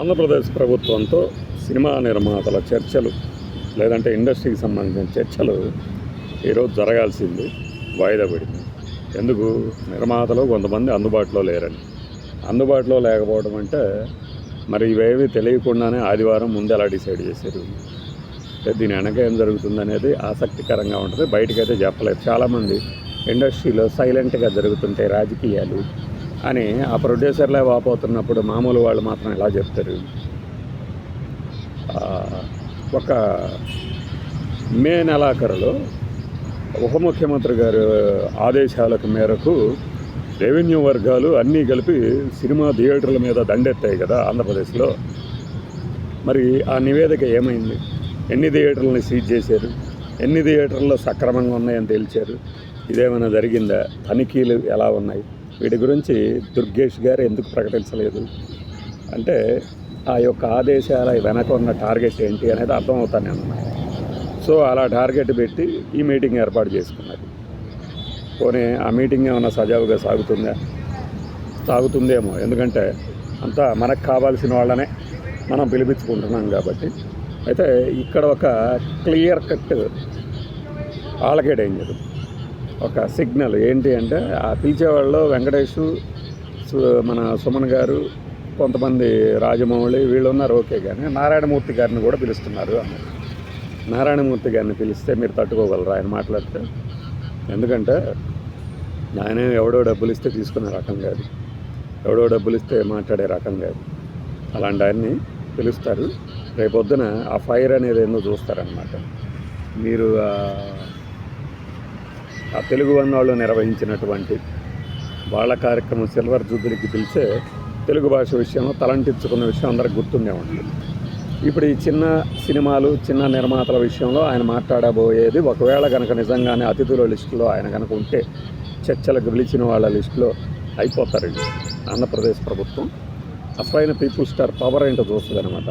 ఆంధ్రప్రదేశ్ ప్రభుత్వంతో సినిమా నిర్మాతల చర్చలు లేదంటే ఇండస్ట్రీకి సంబంధించిన చర్చలు ఈరోజు జరగాల్సింది వాయిదా పడింది. ఎందుకు? నిర్మాతలు కొంతమంది అందుబాటులో లేరని. అందుబాటులో లేకపోవడం అంటే మరి ఇవేవి తెలియకుండానే ఆదివారం ముందు ఎలా డిసైడ్ చేశారు? దీని వెనక ఏం జరుగుతుంది అనేది ఆసక్తికరంగా ఉంటుంది. బయటకైతే చెప్పలేదు. చాలామంది ఇండస్ట్రీలో సైలెంట్గా జరుగుతుంటాయి రాజకీయాలు అని ఆ ప్రొడ్యూసర్లే వాపోతున్నప్పుడు మామూలు వాళ్ళు మాత్రం ఎలా చెప్తారు? ఒక మే నెలాఖరులో ఉప ముఖ్యమంత్రి గారి ఆదేశాలకు మేరకు రెవెన్యూ వర్గాలు అన్నీ కలిపి సినిమా థియేటర్ల మీద దండెత్తాయి కదా ఆంధ్రప్రదేశ్లో. మరి ఆ నివేదిక ఏమైంది? ఎన్ని థియేటర్లని సీజ్ చేశారు? ఎన్ని థియేటర్లు సక్రమంగా ఉన్నాయని తేల్చారు? ఇదేమైనా జరిగిందా? తనిఖీలు ఎలా ఉన్నాయి? వీటి గురించి దుర్గేష్ గారు ఎందుకు ప్రకటించలేదు అంటే ఆ యొక్క ఆదేశాల వెనక ఉన్న టార్గెట్ ఏంటి అనేది అర్థమవుతానే అన్నమాట. సో అలా టార్గెట్ పెట్టి ఈ మీటింగ్ ఏర్పాటు చేసుకున్నారు. పోనీ ఆ మీటింగ్ ఏమైనా సజావుగా సాగుతుందేమో. ఎందుకంటే అంతా మనకు కావాల్సిన వాళ్ళనే మనం పిలిపించుకుంటున్నాం కాబట్టి. అయితే ఇక్కడ ఒక క్లియర్ కట్ వాళ్ళకే డేంజర్ ఒక సిగ్నల్ ఏంటి అంటే ఆ పిలిచేవాళ్ళు వెంకటేష్, మన సుమన్ గారు, కొంతమంది రాజమౌళి వీళ్ళు ఉన్నారు ఓకే, కానీ నారాయణమూర్తి గారిని కూడా పిలుస్తున్నారు అన్నారు. నారాయణమూర్తి గారిని పిలిస్తే మీరు తట్టుకోగలరు ఆయన మాట్లాడితే? ఎందుకంటే ఆయన ఎవడో డబ్బులు ఇస్తే తీసుకునే రకం కాదు, ఎవడో డబ్బులు ఇస్తే మాట్లాడే రకం కాదు. అలాంటి ఆయన్ని పిలుస్తారు. రేపొద్దున ఆ ఫైర్ అనేది ఏందో చూస్తారనమాట. మీరు ఆ తెలుగు వాళ్ళు నిర్వహించినటువంటి వాళ్ళ కార్యక్రమం సిల్వర్ జూబ్లీకి పిలిచే తెలుగు భాష విషయంలో తలంటించుకున్న విషయం అందరికి గుర్తుండే ఉంటుంది. ఇప్పుడు ఈ చిన్న సినిమాలు, చిన్న నిర్మాతల విషయంలో ఆయన మాట్లాడబోయేది ఒకవేళ కనుక నిజంగానే అతిథుల లిస్టులో ఆయన కనుక ఉంటే, చర్చలకు పిలిచిన వాళ్ళ లిస్టులో అయిపోతారండి. ఆంధ్రప్రదేశ్ ప్రభుత్వం అసలైన పీపుల్ స్టార్ పవర్ ఏంటో చూస్తుంది అనమాట.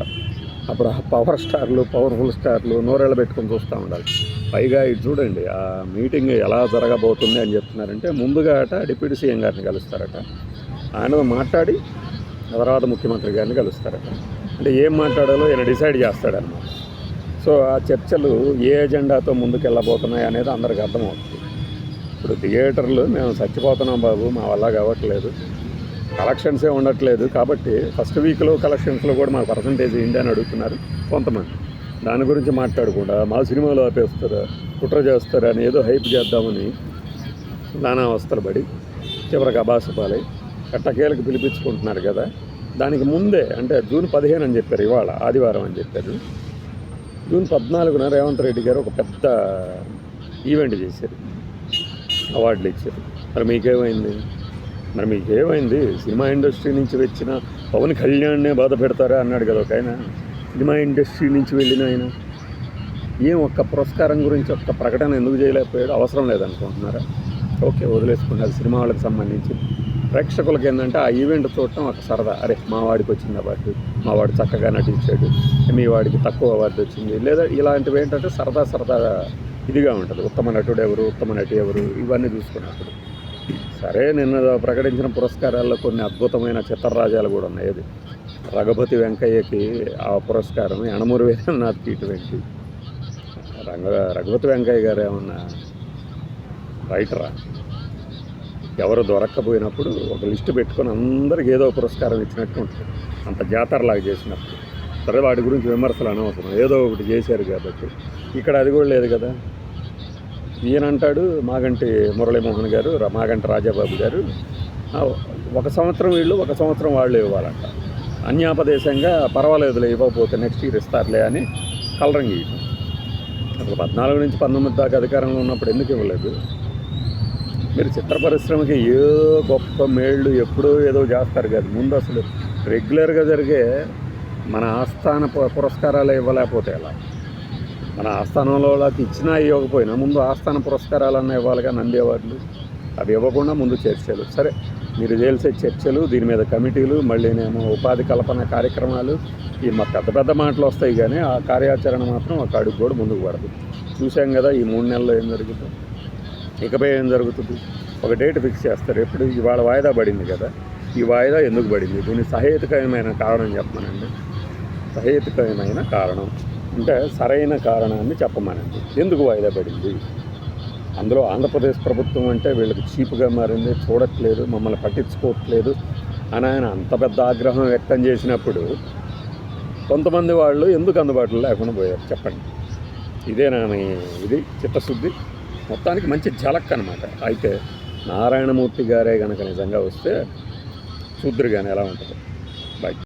అప్పుడు ఆ పవర్ స్టార్లు, పవర్ఫుల్ స్టార్లు నోరేళ్ళ పెట్టుకొని చూస్తూ ఉండాలి. పైగా ఇది చూడండి, ఆ మీటింగ్ ఎలా జరగబోతుంది అని చెప్తున్నారంటే ముందుగా డిప్యూటీ సీఎం గారిని కలుస్తారట. ఆయనతో మాట్లాడి తర్వాత ముఖ్యమంత్రి గారిని కలుస్తారట. అంటే ఏం మాట్లాడాలో ఈయన డిసైడ్ చేస్తాడన్నమాట. సో ఆ చర్చలు ఏ ఎజెండాతో ముందుకు వెళ్ళబోతున్నాయి అనేది అందరికీ అర్థమవుతుంది. ఇప్పుడు థియేటర్లు మేము చచ్చిపోతున్నాం బాబు, మా వల్ల కావట్లేదు, కలెక్షన్సే ఉండట్లేదు, కాబట్టి ఫస్ట్ వీక్లో కలెక్షన్స్లో కూడా మాకు పర్సంటేజ్ ఏంటి అని అడుగుతున్నారు కొంతమంది. దాని గురించి మాట్లాడకుండా మా సినిమాలో ఆపేస్తారా, కుట్ర చేస్తారా అని ఏదో హైప్ చేద్దామని నానా అవస్థలు పడి చివరికి అబాసపాలై ఎట్టకేలకు పిలిపించుకుంటున్నారు కదా. దానికి ముందే అంటే జూన్ 15 అని చెప్పారు, ఇవాళ ఆదివారం అని చెప్పారు. జూన్ 14న రేవంత్ రెడ్డి గారు ఒక పెద్ద ఈవెంట్ చేశారు, అవార్డులు ఇచ్చారు. మరి మీకేమైంది? సినిమా ఇండస్ట్రీ నుంచి వచ్చిన పవన్ కళ్యాణ్నే బాధ పెడతారా అన్నాడు కదా ఒక ఆయన. సినిమా ఇండస్ట్రీ నుంచి వెళ్ళిన ఆయన ఏం ఒక్క పురస్కారం గురించి ఒక్క ప్రకటన ఎందుకు చేయలేకపోయాడు? అవసరం లేదనుకుంటున్నారా? ఓకే, వదిలేసుకుంటే అది సినిమా వాళ్ళకి సంబంధించి. ప్రేక్షకులకి ఏంటంటే ఆ ఈవెంట్ చూడటం ఒక సరదా. అరే మా వాడికి వచ్చింది అవార్డు, మా వాడు చక్కగా నటించాడు, మీ వాడికి తక్కువ అవార్డు వచ్చింది, లేదా ఇలాంటివి ఏంటంటే సరదా ఇదిగా ఉంటుంది. ఉత్తమ నటుడు ఎవరు, ఉత్తమ నటి ఎవరు, ఇవన్నీ చూసుకున్నప్పుడు. సరే, నిన్న ప్రకటించిన పురస్కారాల్లో కొన్ని అద్భుతమైన చిత్రరాజాలు కూడా ఉన్నాయి. అది రఘుపతి వెంకయ్యకి ఆ పురస్కారం, యనమూరి వీరనాథ్కి ఇటువంటి. రఘుపతి వెంకయ్య గారు ఏమన్నా రైటరా? ఎవరు దొరక్కపోయినప్పుడు ఒక లిస్టు పెట్టుకొని అందరికి ఏదో పురస్కారం ఇచ్చినట్టు ఉంటుంది, అంత జాతరలాగా చేసినప్పుడు. సరే, వాటి గురించి విమర్శలు అనవసరం, ఏదో ఒకటి చేశారు కాబట్టి. ఇక్కడ అది కూడా లేదు కదా. ఈయనంటాడు మాగంటి మురళీమోహన్ గారు, మాగంటి రాజాబాబు గారు, ఒక సంవత్సరం వీళ్ళు, ఒక సంవత్సరం వాళ్ళు ఇవ్వాలంట. అన్యాపదేశంగా పర్వాలేదులే ఇవ్వకపోతే నెక్స్ట్ ఇయర్ ఇస్తారులే అని కలరింగ్ ఇవ్వడం. అసలు 14 నుంచి 19 దాకా అధికారంలో ఉన్నప్పుడు ఎందుకు ఇవ్వలేదు? మీరు చిత్ర పరిశ్రమకి ఏదో గొప్ప మేళ్ళు ఎప్పుడో ఏదో చేస్తారు కదా. ముందు అసలు రెగ్యులర్గా జరిగే మన ఆస్థాన పురస్కారాలు ఇవ్వలేకపోతే ఎలా? మన ఆస్థానంలో వాళ్ళకి ఇచ్చినా ఇవ్వకపోయినా ముందు ఆస్థాన పురస్కారాలన్నా ఇవ్వాలిగా, నంది అవార్డులు. అవి ఇవ్వకుండా ముందు చర్చలు. సరే, మీరు చేసే చర్చలు, దీని మీద కమిటీలు, మళ్ళీనేమో ఉపాధి కల్పన కార్యక్రమాలు, ఈ పెద్ద మాటలు వస్తాయి, కానీ ఆ కార్యాచరణ మాత్రం ఒక అడుగు కూడా ముందుకు పడదు. చూసాం కదా ఈ 3 నెలల్లో ఏం జరుగుతుంది. ఇకపై ఏం జరుగుతుంది? ఒక డేట్ ఫిక్స్ చేస్తారు. ఎప్పుడు? ఇవాళ వాయిదా పడింది కదా. ఈ వాయిదా ఎందుకు పడింది? దీనికి సహేతుకమైన కారణం చెప్పమనండి. సహేతుకమైన కారణం అంటే సరైన కారణాన్ని చెప్పమనండి. ఎందుకు వాయిదా పడింది? అందులో ఆంధ్రప్రదేశ్ ప్రభుత్వం అంటే వీళ్ళకి చీపుగా మారింది, చూడట్లేదు, మమ్మల్ని పట్టించుకోవట్లేదు అని ఆయన అంత పెద్ద ఆగ్రహం వ్యక్తం చేసినప్పుడు కొంతమంది వాళ్ళు ఎందుకు అందుబాటులో లేకుండా పోయారు చెప్పండి. ఇదేనా మీ ఇది చిత్తశుద్ధి? మొత్తానికి మంచి ఝలక్ అనమాట. అయితే నారాయణమూర్తి గారే కనుక నిజంగా వస్తే చూద్దురు కానీ ఎలా ఉంటుందో.